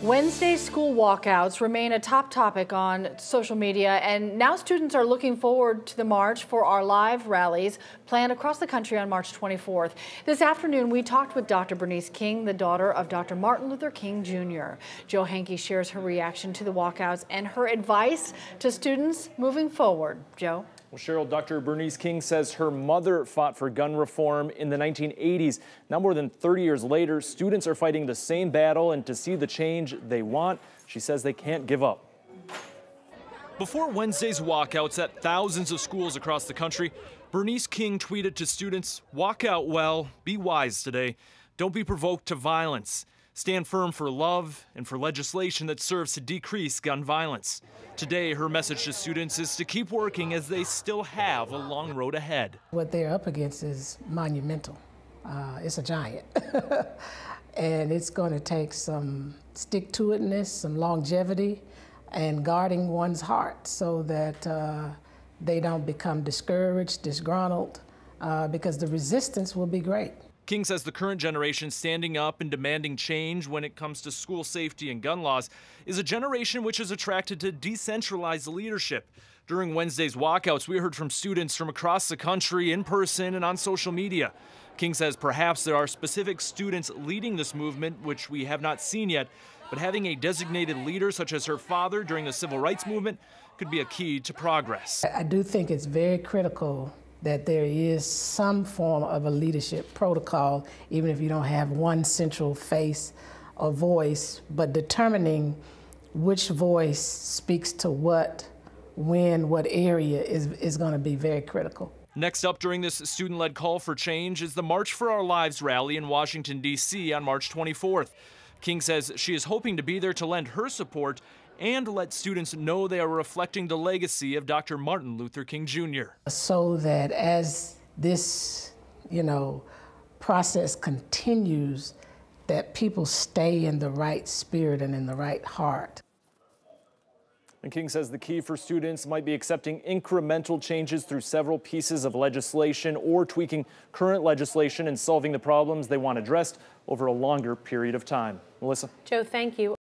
Wednesday's school walkouts remain a top topic on social media, and now students are looking forward to the march for our live rallies planned across the country on March 24th. This afternoon, we talked with Dr. Bernice King, the daughter of Dr. Martin Luther King Jr. Jo Hankey shares her reaction to the walkouts and her advice to students moving forward. Joe? Well, Cheryl, Dr. Bernice King says her mother fought for gun reform in the 1980s. Now, more than 30 years later, students are fighting the same battle, and to see the change they want, she says they can't give up. Before Wednesday's walkouts at thousands of schools across the country, Bernice King tweeted to students, "Walk out well, be wise today. Don't be provoked to violence. Stand firm for love and for legislation that serves to decrease gun violence." Today, her message to students is to keep working as they still have a long road ahead. What they're up against is monumental. It's a giant. And it's going to take some stick-to-itness, some longevity, and guarding one's heart so that they don't become discouraged, disgruntled, because the resistance will be great. King says the current generation standing up and demanding change when it comes to school safety and gun laws is a generation which is attracted to decentralized leadership. During Wednesday's walkouts, we heard from students from across the country in person and on social media. King says perhaps there are specific students leading this movement, which we have not seen yet, but having a designated leader such as her father during the civil rights movement could be a key to progress. I do think it's very critical that there is some form of a leadership protocol, even if you don't have one central face or voice, but determining which voice speaks to what, when, what area is going to be very critical. Next up during this student-led call for change is the March for Our Lives rally in Washington, D.C. on March 24th. King says she is hoping to be there to lend her support and let students know they are reflecting the legacy of Dr. Martin Luther King Jr. So that as this, process continues, that people stay in the right spirit and in the right heart. And King says the key for students might be accepting incremental changes through several pieces of legislation or tweaking current legislation and solving the problems they want addressed over a longer period of time. Melissa? Joe, thank you.